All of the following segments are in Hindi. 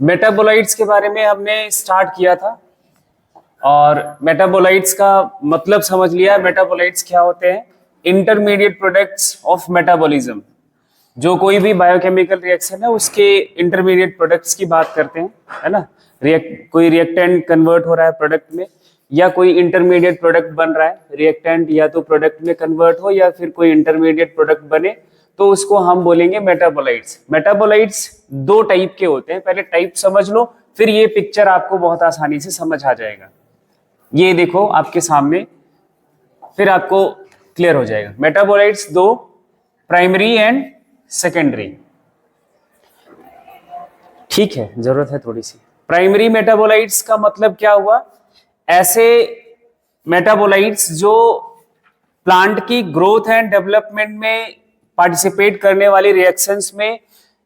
मेटाबोलाइट्स के बारे में हमने स्टार्ट किया था और मेटाबोलाइट्स का मतलब समझ लिया। मेटाबोलाइट्स क्या होते हैं? Intermediate products of metabolism. जो कोई भी बायोकेमिकल रिएक्शन है उसके इंटरमीडिएट प्रोडक्ट्स की बात करते हैं, है ना। कोई रिएक्टेंट कन्वर्ट हो रहा है प्रोडक्ट में, या कोई इंटरमीडिएट प्रोडक्ट बन रहा है, रिएक्टेंट या तो प्रोडक्ट में कन्वर्ट हो या फिर कोई इंटरमीडिएट प्रोडक्ट बने, तो उसको हम बोलेंगे मेटाबोलाइट्स। मेटाबोलाइट्स दो टाइप के होते हैं, पहले टाइप समझ लो, फिर ये पिक्चर आपको बहुत आसानी से समझ आ जाएगा। ये देखो आपके सामने, फिर आपको क्लियर हो जाएगा। मेटाबोलाइट्स दो, प्राइमरी एंड सेकेंडरी। ठीक है, जरूरत है थोड़ी सी। प्राइमरी मेटाबोलाइट्स का मतलब क्या हुआ? ऐसे मेटाबोलाइट्स जो प्लांट की ग्रोथ एंड डेवलपमेंट में पार्टिसिपेट करने वाली रिएक्शंस में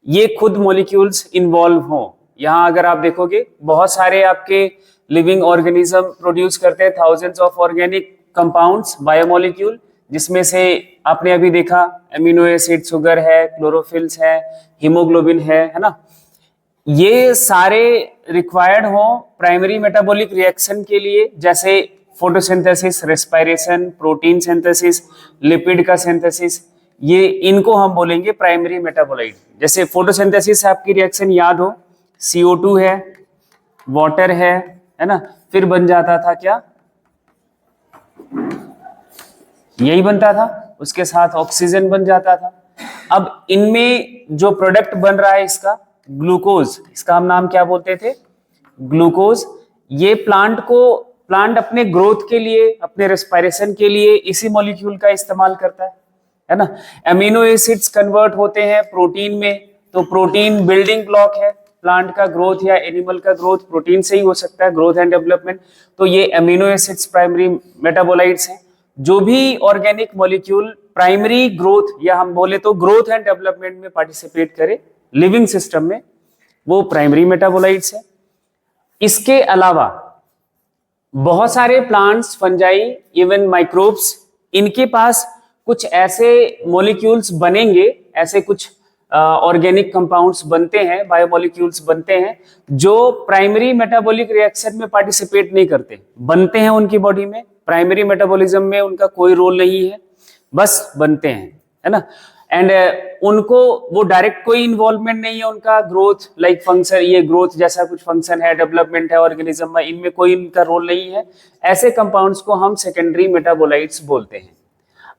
ये खुद मॉलिक्यूल्स इन्वॉल्व हों। यहां अगर आप देखोगे बहुत सारे आपके लिविंग ऑर्गेनिज्म प्रोड्यूस करते हैं thousands of organic compounds, biomolecule, जिसमें से आपने अभी देखा एमिनो एसिड, शुगर है, क्लोरोफिल्स है, हीमोग्लोबिन है ना। ये सारे रिक्वायर्ड हो प्राइमरी मेटाबॉलिक रिएक्शन के लिए, जैसे photosynthesis, respiration, protein synthesis, lipid का सिंथेसिस, ये इनको हम बोलेंगे प्राइमरी मेटाबोलाइट। जैसे फोटोसिंथेसिस आपकी रिएक्शन याद हो, CO2 है, वाटर है ना, फिर बन जाता था क्या? यही बनता था, उसके साथ ऑक्सीजन बन जाता था। अब इनमें जो प्रोडक्ट बन रहा है इसका ग्लूकोज, इसका हम नाम क्या बोलते थे? ग्लूकोज। ये प्लांट अपने ग्रोथ के लिए, अपने रेस्पिरेशन के लिए इसी मॉलिक्यूल का इस्तेमाल करता है ना। एमिनो एसिड्स कन्वर्ट होते हैं प्रोटीन में, तो प्रोटीन बिल्डिंग ब्लॉक है। प्लांट का ग्रोथ या एनिमल का ग्रोथ प्रोटीन से ही हो सकता है, ग्रोथ एंड डेवलपमेंट। तो ये एमिनो एसिड्स प्राइमरी मेटाबोलाइट्स हैं। जो भी ऑर्गेनिक मॉलिक्यूल प्राइमरी ग्रोथ या हम बोले तो ग्रोथ एंड डेवलपमेंट में पार्टिसिपेट करे लिविंग सिस्टम में, वो प्राइमरी मेटाबोलाइट्स है। इसके अलावा बहुत सारे प्लांट्स, फंजाई, इवन माइक्रोब्स, इनके पास कुछ ऐसे मॉलिक्यूल्स बनेंगे, ऐसे कुछ ऑर्गेनिक कंपाउंड्स बनते हैं, बायोमोलिक्यूल्स बनते हैं, जो प्राइमरी मेटाबॉलिक रिएक्शन में पार्टिसिपेट नहीं करते, बनते हैं उनकी बॉडी में, प्राइमरी मेटाबॉलिज्म में उनका कोई रोल नहीं है, बस बनते हैं, है ना। एंड उनको वो डायरेक्ट कोई इन्वॉल्वमेंट नहीं है उनका ग्रोथ लाइक फंक्शन, ये ग्रोथ जैसा कुछ फंक्शन है, डेवलपमेंट है ऑर्गेनिज्म में, इनमें कोई इनका रोल नहीं है। ऐसे कंपाउंड्स को हम सेकेंडरी मेटाबोलाइट्स बोलते हैं।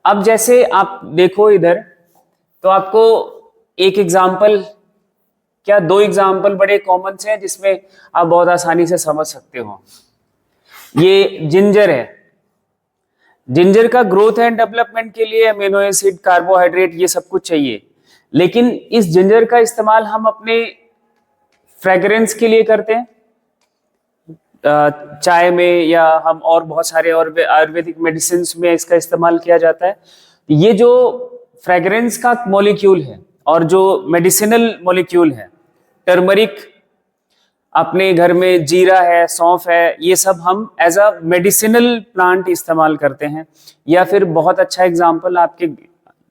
अब जैसे आप देखो इधर, तो आपको एक एग्जाम्पल, क्या दो एग्जाम्पल बड़े कॉमन से हैं जिसमें आप बहुत आसानी से समझ सकते हो। ये जिंजर है। जिंजर का ग्रोथ एंड डेवलपमेंट के लिए अमीनो एसिड, कार्बोहाइड्रेट, ये सब कुछ चाहिए, लेकिन इस जिंजर का इस्तेमाल हम अपने फ्रेग्रेंस के लिए करते हैं, चाय में, या हम और बहुत सारे और आयुर्वेदिक मेडिसिन में इसका इस्तेमाल किया जाता है। ये जो फ्रेग्रेंस का मॉलिक्यूल है और जो मेडिसिनल मॉलिक्यूल है, टर्मरिक, अपने घर में जीरा है, सौंफ है, ये सब हम एज अ मेडिसिनल प्लांट इस्तेमाल करते हैं। या फिर बहुत अच्छा एग्जांपल आपके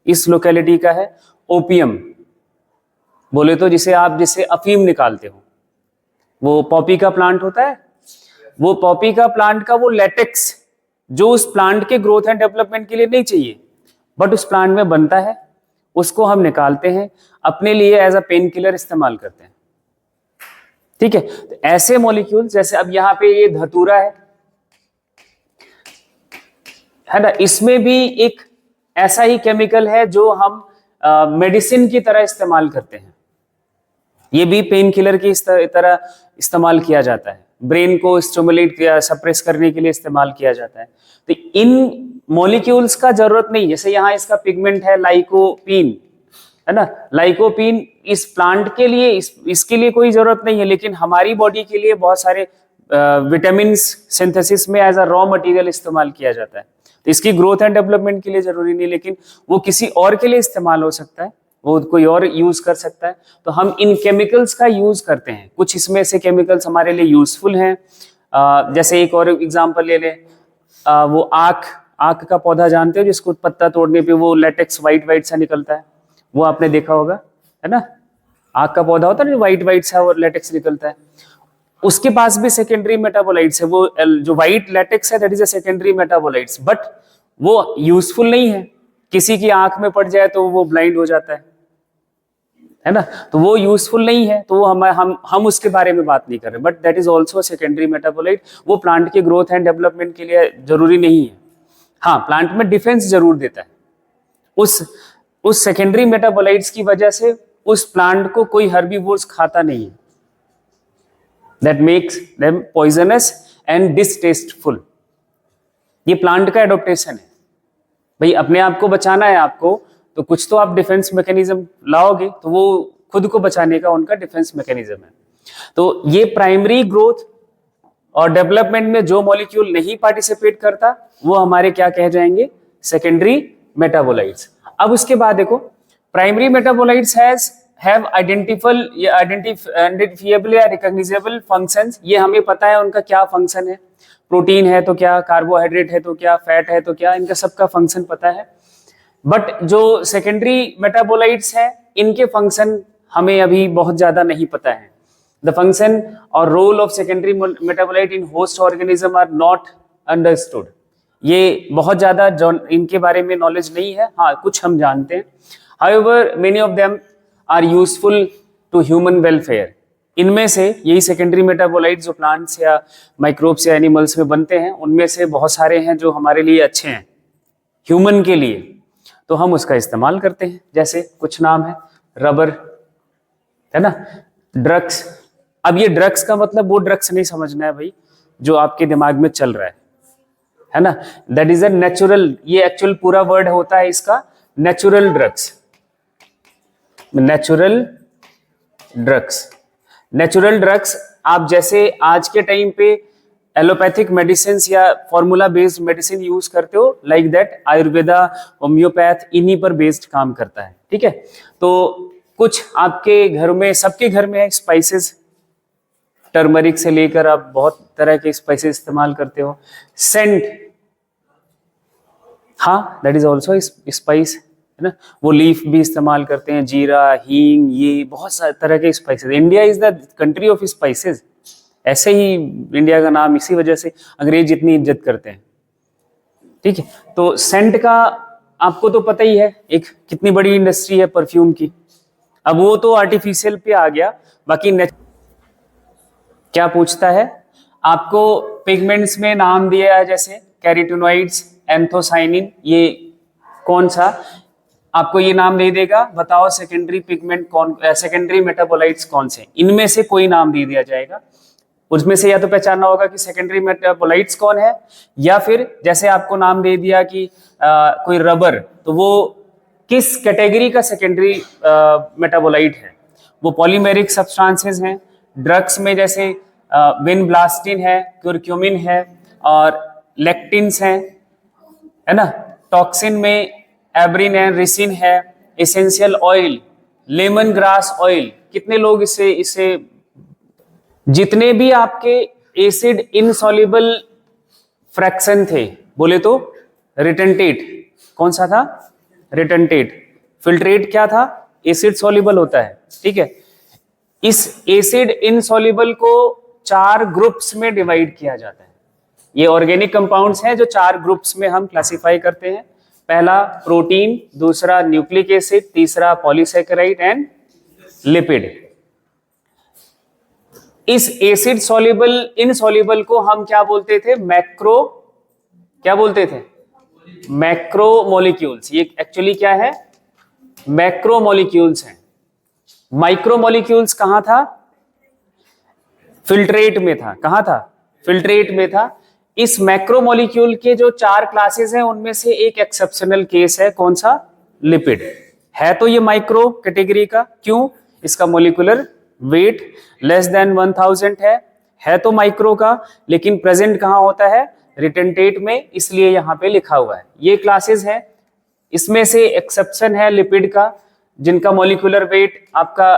इस लोकेलिटी का है ओपियम, बोले तो जिसे अफीम निकालते हो, वो पॉपी का प्लांट होता है, वो पॉपी का प्लांट का वो लेटेक्स जो उस प्लांट के ग्रोथ एंड डेवलपमेंट के लिए नहीं चाहिए बट उस प्लांट में बनता है, उसको हम निकालते हैं, अपने लिए एज अ पेन किलर इस्तेमाल करते हैं। ठीक है, तो ऐसे मॉलिक्यूल, जैसे अब यहां पे ये धतूरा है ना, इसमें भी एक ऐसा ही केमिकल है जो हम मेडिसिन की तरह इस्तेमाल करते हैं। ये भी पेन किलर की तरह इस्तेमाल किया जाता है, ब्रेन को स्टिमुलेट या सप्रेस करने के लिए इस्तेमाल किया जाता है। तो इन मॉलिक्यूल्स का जरूरत नहीं, जैसे यहाँ इसका पिगमेंट है लाइकोपीन, है ना, लाइकोपीन इस प्लांट के लिए, इसके लिए कोई जरूरत नहीं है, लेकिन हमारी बॉडी के लिए बहुत सारे विटामिन सिंथेसिस में एज अ रॉ मटेरियल इस्तेमाल किया जाता है। तो इसकी ग्रोथ एंड डेवलपमेंट के लिए जरूरी नहीं, लेकिन वो किसी और के लिए इस्तेमाल हो सकता है, वो कोई और यूज कर सकता है। तो हम इन केमिकल्स का यूज करते हैं। कुछ इसमें से केमिकल्स हमारे लिए यूजफुल हैं, जैसे एक और एग्जांपल ले लें, वो आक का पौधा जानते हो, जिसको पत्ता तोड़ने पे वो लेटेक्स वाइट सा निकलता है, वो आपने देखा होगा, है ना। आग का पौधा होता है ना, व्हाइट व्हाइट सा और लेटेक्स निकलता है, उसके पास भी सेकेंडरी मेटाबोलाइट्स है। वो जो व्हाइट लेटेक्स है that is a secondary metabolites, but वो यूजफुल नहीं है। किसी की आंख में पड़ जाए तो वो ब्लाइंड हो जाता है ना, तो वो यूजफुल नहीं है, तो वो हम उसके बारे में बात नहीं कर रहे, but that is also secondary metabolite. वो प्लांट के ग्रोथ एंड डेवलपमेंट के लिए जरूरी नहीं है। हाँ, प्लांट में डिफेंस जरूर देता है। उस सेकेंडरी मेटाबोलाइट्स की वजह से उस प्लांट को कोई हर्बीवोर्स खाता नहीं है, that makes them poisonous and distasteful. ये प्लांट का एडोप्टेशन है भाई, अपने आप को बचाना है आपको, तो कुछ तो आप डिफेंस मैकेनिज्म लाओगे, तो वो खुद को बचाने का उनका डिफेंस मैकेनिज्म है। तो ये प्राइमरी ग्रोथ और डेवलपमेंट में जो मॉलिक्यूल नहीं पार्टिसिपेट करता वो हमारे क्या कह जाएंगे, सेकेंडरी मेटाबोलाइट्स। अब उसके बाद देखो, प्राइमरी मेटाबोलाइट्स हैव आइडेंटिफिएबल या रिकॉग्नाइजेबल फंक्शंस। ये हमें पता है उनका क्या फंक्शन है, प्रोटीन है तो क्या, कार्बोहाइड्रेट है तो क्या, फैट है तो क्या, इनका सबका फंक्शन पता है। बट जो सेकेंडरी मेटाबोलाइट्स है इनके फंक्शन हमें अभी बहुत ज्यादा नहीं पता है। द फंक्शन और role of secondary metabolite in host organism are not understood. ये बहुत ज्यादा इनके बारे में नॉलेज नहीं है, हाँ कुछ हम जानते हैं। However many of them are useful to human welfare. इनमें से यही सेकेंडरी मेटाबोलाइट जो प्लांट्स या माइक्रोब्स या एनिमल्स में बनते हैं, उनमें से बहुत सारे हैं जो हमारे लिए अच्छे हैं ह्यूमन के लिए, तो हम उसका इस्तेमाल करते हैं। जैसे कुछ नाम है, रबर है ना, ड्रग्स। अब ये ड्रग्स का मतलब वो ड्रग्स नहीं समझना है भाई जो आपके दिमाग में चल रहा है ना, दैट इज अ नेचुरल, ये एक्चुअल पूरा वर्ड होता है इसका natural drugs. Natural drugs, natural drugs आप जैसे आज के टाइम पे एलोपैथिक मेडिसिन या फॉर्मूला बेस्ड मेडिसिन यूज करते हो, लाइक दैट आयुर्वेदा, होम्योपैथ इन्हीं पर बेस्ड काम करता है, ठीक है। तो कुछ आपके घर में, सबके घर में है स्पाइसेस, टर्मरिक से लेकर आप बहुत तरह के स्पाइसेस इस्तेमाल करते हो। सेंट, हाँ दैट इज ऑल्सो स्पाइस है ना, वो लीफ भी इस्तेमाल करते हैं, जीरा, हींग, ये बहुत सारे तरह के spices. India is the country of spices, ऐसे ही इंडिया का नाम इसी वजह से अंग्रेज इतनी इज्जत करते हैं, ठीक है। तो सेंट का आपको तो पता ही है, एक कितनी बड़ी इंडस्ट्री है परफ्यूम की। अब वो तो आर्टिफिशियल पे आ गया, बाकी क्या पूछता है आपको, पिगमेंट्स में नाम दिया है जैसे कैरोटीनॉइड्स, एंथोसाइनिन, ये कौन सा, आपको ये नाम दे देगा, बताओ सेकेंडरी पिगमेंट कौन, सेकेंडरी मेटाबोलाइट्स कौन से, इनमें से कोई नाम दे दिया जाएगा। उसमें से या तो पहचानना होगा कि सेकेंडरी मेटाबोलाइट्स कौन है, या फिर जैसे आपको नाम दे दिया कि कोई रबर, तो वो किस कैटेगरी का सेकेंडरी मेटाबोलाइट है। वो पॉलीमेरिक सब्सटेंसेस हैं। ड्रग्स में जैसे विनब्लास्टिन है, क्यूरक्यूमिन है और लेक्टिन्स हैं, है ना। टॉक्सिन में एब्रिन है, रिसिन है। Essential oil, lemon grass oil, कितने लोग इसे जितने भी आपके एसिड इनसॉल्युबल फ्रैक्शन थे, बोले तो रिटेंटेट, कौन सा था, रिटेंटेट। फिल्ट्रेट क्या था, एसिड सॉल्युबल होता है, ठीक है। इस एसिड इनसॉल्युबल को 4 ग्रुप्स में डिवाइड किया जाता है। ये ऑर्गेनिक कंपाउंड्स हैं जो 4 ग्रुप्स में हम क्लासिफाई करते हैं। पहला प्रोटीन, दूसरा न्यूक्लिक एसिड, तीसरा पॉलीसैकेराइड एंड लिपिड। इस एसिड सॉल्युबल इनसॉल्युबल को हम क्या बोलते थे, क्या बोलते थे, मैक्रो मॉलिक्यूल्स। ये एक्चुअली क्या है, मैक्रो मॉलिक्यूल्स हैं। माइक्रो मॉलिक्यूल्स कहां था, फिल्ट्रेट में था। कहां था, फिल्ट्रेट में था। इस मैक्रो मॉलिक्यूल के जो 4 क्लासेस हैं उनमें से एक एक्सेप्शनल केस है, कौन सा, लिपिड है। तो ये माइक्रो कैटेगरी का, क्यों, इसका मॉलिक्यूलर वेट लेस देन 1000 है तो माइक्रो का, लेकिन प्रेजेंट कहां होता है, रिटेंटेट में, इसलिए यहां पे लिखा हुआ है। ये क्लासेस है, इसमें से एक्सेप्शन है लिपिड का, जिनका मॉलिक्यूलर वेट आपका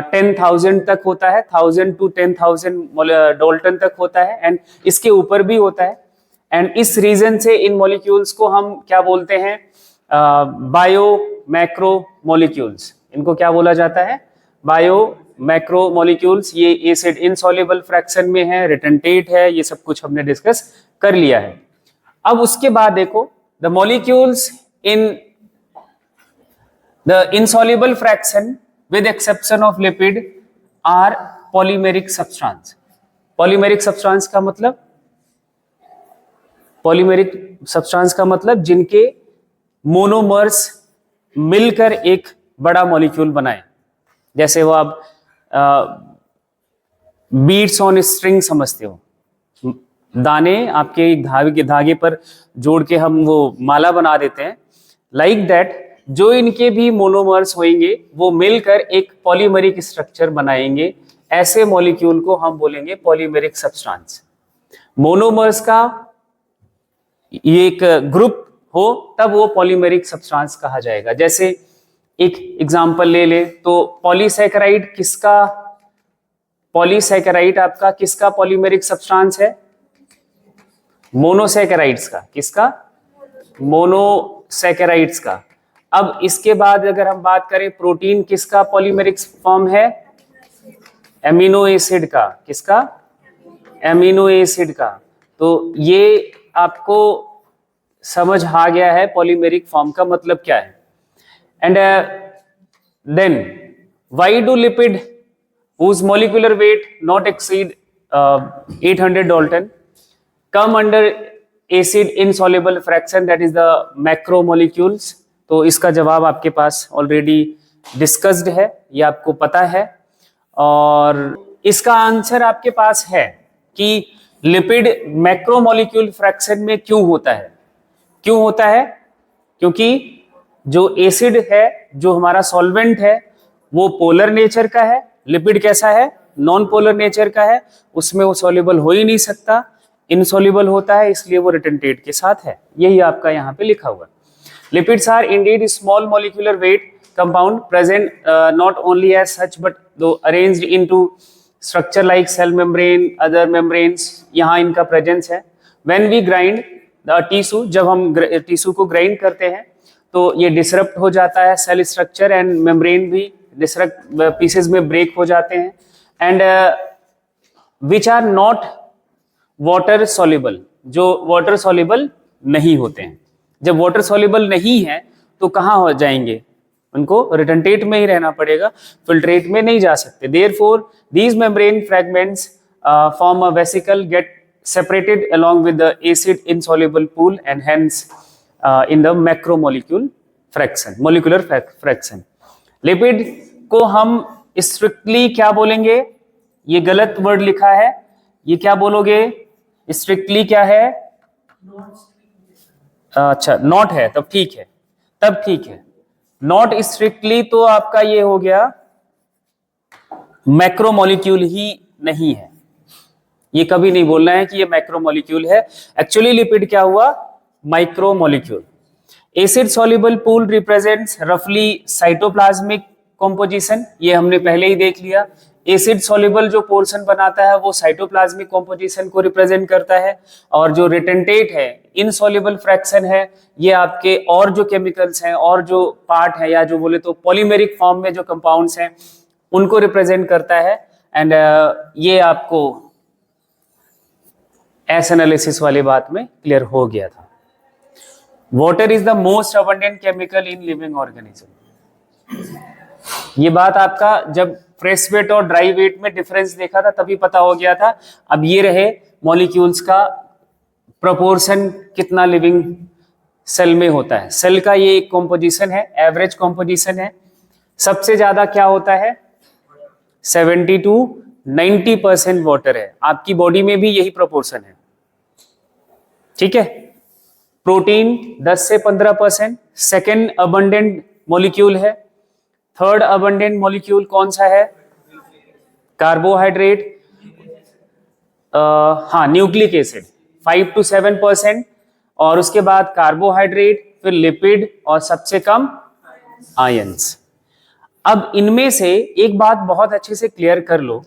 10,000 तक होता है, 1000 to 10,000 डाल्टन तक होता है, एंड इसके ऊपर भी होता है। एंड इस रीजन से इन मॉलिक्यूल्स को हम क्या बोलते हैं, बायो मैक्रो मॉलिक्यूल्स। इनको क्या बोला जाता है, बायो मैक्रो मॉलिक्यूल्स, ये एसिड इनसॉल्युबल फ्रैक्शन में है, रिटेंटेट है, ये सब कुछ हमने डिस्कस कर लिया है। अब उसके बाद देखो the molecules in the insoluble fraction with exception of lipid are polymeric substance. Polymeric substance का मतलब, पॉलीमेरिक सब्सटेंस का मतलब जिनके मोनोमर्स मिलकर एक बड़ा मॉलिक्यूल बनाए। जैसे वो आप बीड्स ऑन स्ट्रिंग समझते हो, दाने आपके एक धागे पर जोड़ के हम वो माला बना देते हैं, लाइक दैट जो इनके भी मोनोमर्स होंगे वो मिलकर एक पॉलीमेरिक स्ट्रक्चर बनाएंगे। ऐसे मॉलिक्यूल को हम बोलेंगे पॉलीमेरिक सब्सटेंस। मोनोमर्स का ये एक ग्रुप हो तब वो पॉलीमेरिक सब्सटेंस कहा जाएगा। जैसे एक एग्जांपल ले ले तो पॉलीसैकेराइड किसका, पॉलीसैकेराइड आपका किसका पॉलीमेरिक सब्सटेंस है? मोनोसैकेराइड्स का। किसका? मोनोसैकेराइड्स का। अब इसके बाद अगर हम बात करें प्रोटीन किसका पॉलीमेरिक फॉर्म है? एमिनो एसिड का। किसका? एमिनो एसिड का। तो ये आपको समझ आ गया है पॉलीमेरिक फॉर्म का मतलब क्या है। And then why do lipid whose molecular weight not exceed 800 Dalton come under acid insoluble fraction, that is the macromolecules? तो इसका जवाब आपके पास ऑलरेडी डिस्कस्ड है, ये आपको पता है। और इसका आंसर आपके पास है कि लिपिड मैक्रोमोलिक्यूल फ्रैक्शन में क्यों होता है। क्यों होता है? क्योंकि जो एसिड है, जो हमारा सॉल्वेंट है, वो पोलर नेचर का है। लिपिड कैसा है? नॉन पोलर नेचर का है, उसमें वो सॉल्युबल हो ही नहीं सकता, इनसॉल्युबल होता है, इसलिए वो रिटेंटेट के साथ है। यही आपका यहाँ पे लिखा हुआ। Lipids are indeed small molecular weight compound present not only as such but though arranged into structure like cell membrane, other membranes, यहाँ इनका प्रेजेंस है। When we grind the tissue, जब हम टिश्यू को ग्राइंड करते हैं तो ये डिसरप्ट हो जाता है, सेल स्ट्रक्चर एंड मेम्ब्रेन भी डिसरप्ट पीसेस में ब्रेक हो जाते हैं। And which are not water soluble, जो वाटर सॉल्युबल नहीं होते हैं। जब वाटर सॉल्युबल नहीं है तो कहाँ हो जाएंगे? उनको रिटेंटेट में ही रहना पड़ेगा, फिल्ट्रेट में नहीं जा सकते। Therefore these membrane fragments form a vesicle, get separated along with the acid insoluble pool and hence in the macromolecule fraction, molecular fraction. Lipid को हम स्ट्रिक्टली क्या बोलेंगे? ये गलत वर्ड लिखा है, ये क्या बोलोगे? स्ट्रिक्टली क्या है? अच्छा नॉट है, तब ठीक है, तब ठीक है। नॉट स्ट्रिक्टली तो आपका ये हो गया मैक्रोमोलिक्यूल ही नहीं है। ये कभी नहीं बोलना है कि ये मैक्रोमोलिक्यूल है। एक्चुअली लिपिड क्या हुआ? Micromolecule. Acid soluble pool represents रफली साइटोप्लाज्मिक कॉम्पोजिशन, ये हमने पहले ही देख लिया। एसिड सॉल्युबल जो पोर्शन बनाता है वो साइटोप्लाज्मिक कॉम्पोजिशन को रिप्रेजेंट करता है, और जो रिटेंटेट है, इनसॉल्युबल फ्रैक्शन है, ये आपके और जो केमिकल्स हैं और जो पार्ट है, या जो बोले तो पॉलीमेरिक फॉर्म में जो कंपाउंड्स हैं, उनको रिप्रेजेंट करता है। एंड ये आपको एस एनालिसिस वाली बात में क्लियर हो गया था। Water is the most abundant chemical in living organism. ये बात आपका जब फ्रेश वेट और ड्राई वेट में डिफरेंस देखा था तभी पता हो गया था। अब ये रहे मॉलिक्यूल्स का प्रोपोर्शन कितना लिविंग सेल में होता है। सेल का ये एक कॉम्पोजिशन है, एवरेज कॉम्पोजिशन है। सबसे ज्यादा क्या होता है? 70 to 90% वाटर है। आपकी बॉडी में भी यही प्रोपोर्शन है, ठीक है। प्रोटीन 10 से 15%, सेकेंड अबंडेंट मॉलिक्यूल है। थर्ड अबंडेंट मॉलिक्यूल कौन सा है? कार्बोहाइड्रेट, हाँ न्यूक्लिक एसिड 5 to 7%, और उसके बाद कार्बोहाइड्रेट, फिर लिपिड, और सबसे कम आयंस। अब इनमें से एक बात बहुत अच्छे से क्लियर कर लो,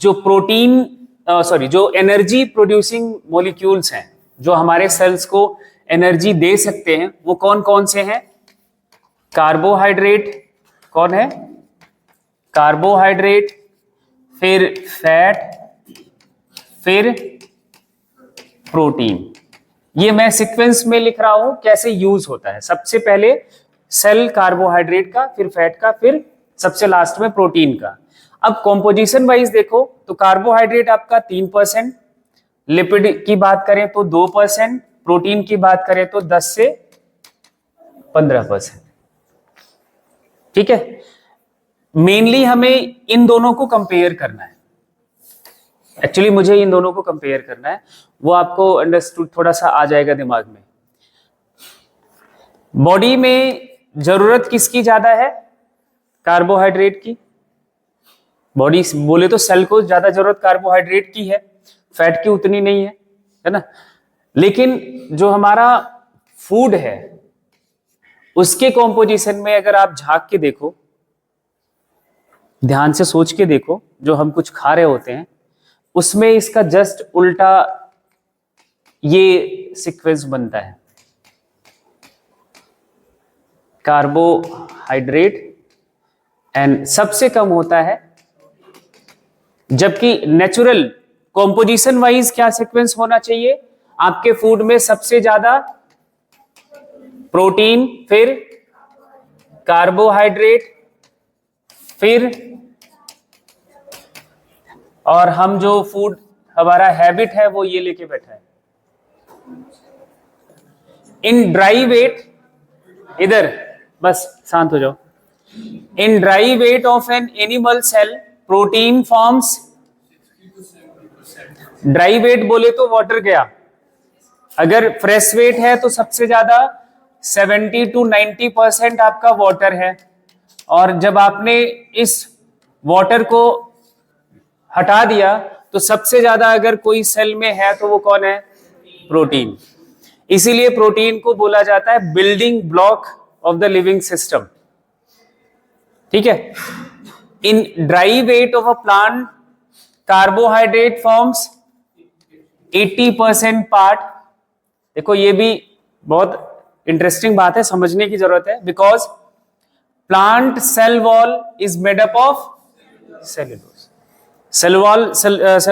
जो प्रोटीन जो एनर्जी प्रोड्यूसिंग मॉलिक्यूल्स हैं, जो हमारे सेल्स को एनर्जी दे सकते हैं, वो कौन कौन से हैं? कार्बोहाइड्रेट कौन है? कार्बोहाइड्रेट, फिर फैट, फिर प्रोटीन। ये मैं सीक्वेंस में लिख रहा हूं कैसे यूज होता है। सबसे पहले सेल कार्बोहाइड्रेट का, फिर फैट का, फिर सबसे लास्ट में प्रोटीन का। अब कॉम्पोजिशन वाइज देखो तो कार्बोहाइड्रेट आपका 3%, लिपिड की बात करें तो 2%, प्रोटीन की बात करें तो 10 से 15%। ठीक है, मेनली हमें इन दोनों को कंपेयर करना है। एक्चुअली मुझे इन दोनों को कंपेयर करना है, वो आपको अंडरस्टूड थोड़ा सा आ जाएगा दिमाग में। बॉडी में जरूरत किसकी ज्यादा है? कार्बोहाइड्रेट की। बॉडी बोले तो सेल को ज्यादा जरूरत कार्बोहाइड्रेट की है, फैट की उतनी नहीं है ना। लेकिन जो हमारा फूड है उसके कॉम्पोजिशन में अगर आप झांक के देखो, ध्यान से सोच के देखो, जो हम कुछ खा रहे होते हैं उसमें इसका जस्ट उल्टा ये सीक्वेंस बनता है। कार्बोहाइड्रेट एंड सबसे कम होता है, जबकि नेचुरल कॉम्पोजिशन वाइज क्या सीक्वेंस होना चाहिए आपके फूड में? सबसे ज्यादा प्रोटीन, फिर कार्बोहाइड्रेट, फिर और हम जो फूड हमारा हैबिट है वो ये लेके बैठा है। इन ड्राई वेट, इधर बस शांत हो जाओ। In dry weight of an animal cell protein forms, dry weight बोले तो वाटर गया, अगर फ्रेश वेट है तो सबसे ज्यादा 70 to 90% आपका वाटर है। और जब आपने इस वाटर को हटा दिया तो सबसे ज्यादा अगर कोई सेल में है तो वो कौन है? प्रोटीन। इसीलिए प्रोटीन को बोला जाता है building block of the living system. ठीक है, इन dry weight of a plant carbohydrate forms 80% part. देखो ये भी बहुत इंटरेस्टिंग बात है, समझने की जरूरत है। Because plant cell wall is made up of cellulose. Cell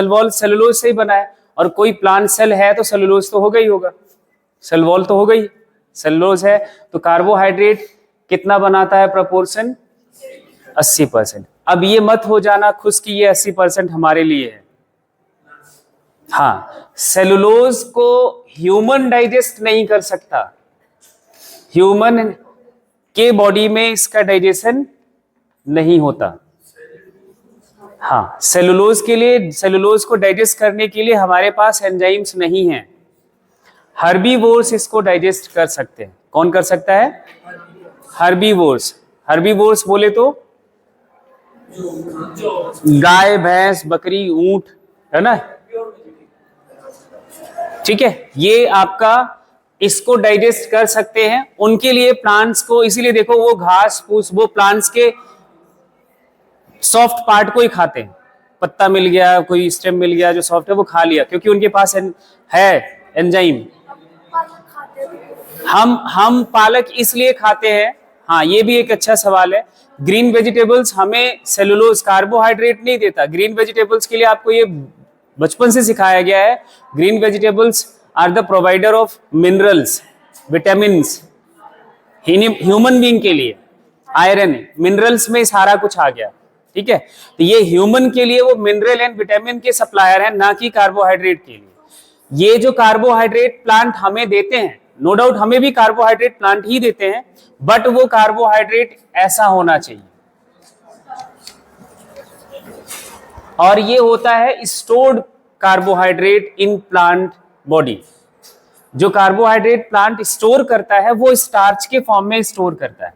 wall cellulose से ही बना है, और कोई प्लांट सेल है तो सेल्यूलोज तो होगा ही होगा, सेल वॉल तो हो गई, सेल्यूलोज है। तो कार्बोहाइड्रेट कितना बनाता है प्रोपोर्शन? 80%। अब ये मत हो जाना खुश कि ये 80% हमारे लिए है। हाँ, सेल्यूलोज को ह्यूमन डाइजेस्ट नहीं कर सकता, ह्यूमन के बॉडी में इसका डाइजेशन नहीं होता। हाँ, सेलुलोज के लिए, सेलुलोज को डाइजेस्ट करने के लिए हमारे पास एंजाइम्स नहीं हैं। हर्बीवोर्स इसको डाइजेस्ट कर सकते हैं। कौन कर सकता है? हर्बीवोर्स। हर्बीवोर्स बोले तो गाय, भैंस, बकरी, ऊंट, है ना। ठीक है, ये आपका इसको डाइजेस्ट कर सकते हैं। उनके लिए प्लांट्स को, इसीलिए देखो वो घास फूस, वो प्लांट्स के सॉफ्ट पार्ट को ही खाते हैं। पत्ता मिल गया, कोई स्टेम मिल गया जो सॉफ्ट है वो खा लिया, क्योंकि उनके पास है एंजाइम। हम पालक इसलिए खाते हैं। हाँ, ये भी एक अच्छा सवाल है। ग्रीन वेजिटेबल्स हमें सेलुलोज, कार्बोहाइड्रेट नहीं देता। ग्रीन वेजिटेबल्स के लिए आपको ये बचपन से सिखाया गया है, green vegetables are the provider of minerals, vitamins. Human being के लिए आयरन, मिनरल्स में सारा कुछ आ गया। ठीक है, तो ये ह्यूमन के लिए वो मिनरल एंड विटामिन के सप्लायर है, ना कि कार्बोहाइड्रेट के लिए। ये जो कार्बोहाइड्रेट प्लांट हमें देते हैं, नो डाउट हमें भी कार्बोहाइड्रेट प्लांट ही देते हैं, बट वो कार्बोहाइड्रेट ऐसा होना चाहिए। और ये होता है stored carbohydrate in plant body. जो कार्बोहाइड्रेट प्लांट स्टोर करता है वो स्टार्च के फॉर्म में स्टोर करता है।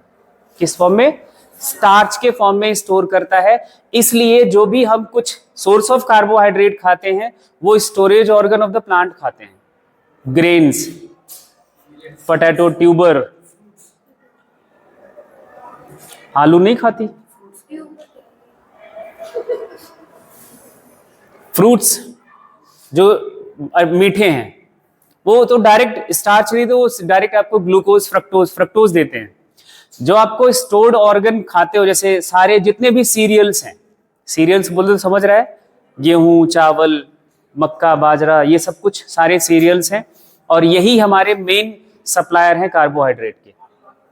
किस फॉर्म में? स्टार्च के फॉर्म में स्टोर करता है। इसलिए जो भी हम कुछ सोर्स ऑफ कार्बोहाइड्रेट खाते हैं वो storage organ of the plant खाते हैं। ग्रेन्स, पोटैटो ट्यूबर, आलू नहीं खाती। फ्रूट्स जो मीठे हैं वो तो डायरेक्ट स्टार्च नहीं, तो वो डायरेक्ट आपको ग्लूकोज, फ्रक्टोज देते हैं। जो आपको स्टोर्ड ऑर्गन खाते हो, जैसे सारे जितने भी सीरियल्स हैं, सीरियल्स बोलते तो समझ रहा है, गेहूं, चावल, मक्का, बाजरा, ये सब कुछ सारे सीरियल्स हैं, और यही हमारे मेन सप्लायर हैं कार्बोहाइड्रेट के,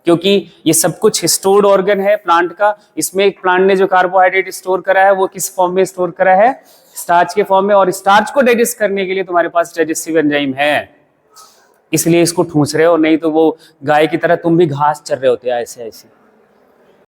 क्योंकि ये सब कुछ स्टोर्ड ऑर्गन है प्लांट का। इसमें एक प्लांट ने जो कार्बोहाइड्रेट स्टोर करा है वो किस फॉर्म में स्टोर करा है, स्टार्च के फॉर्म में, और स्टार्च को डाइजेस्ट करने के लिए तुम्हारे पास डाइजेस्टिव एंजाइम है, इसलिए इसको ठूस रहे हो, नहीं तो वो गाय की तरह तुम भी घास चर रहे होते ऐसे ऐसे।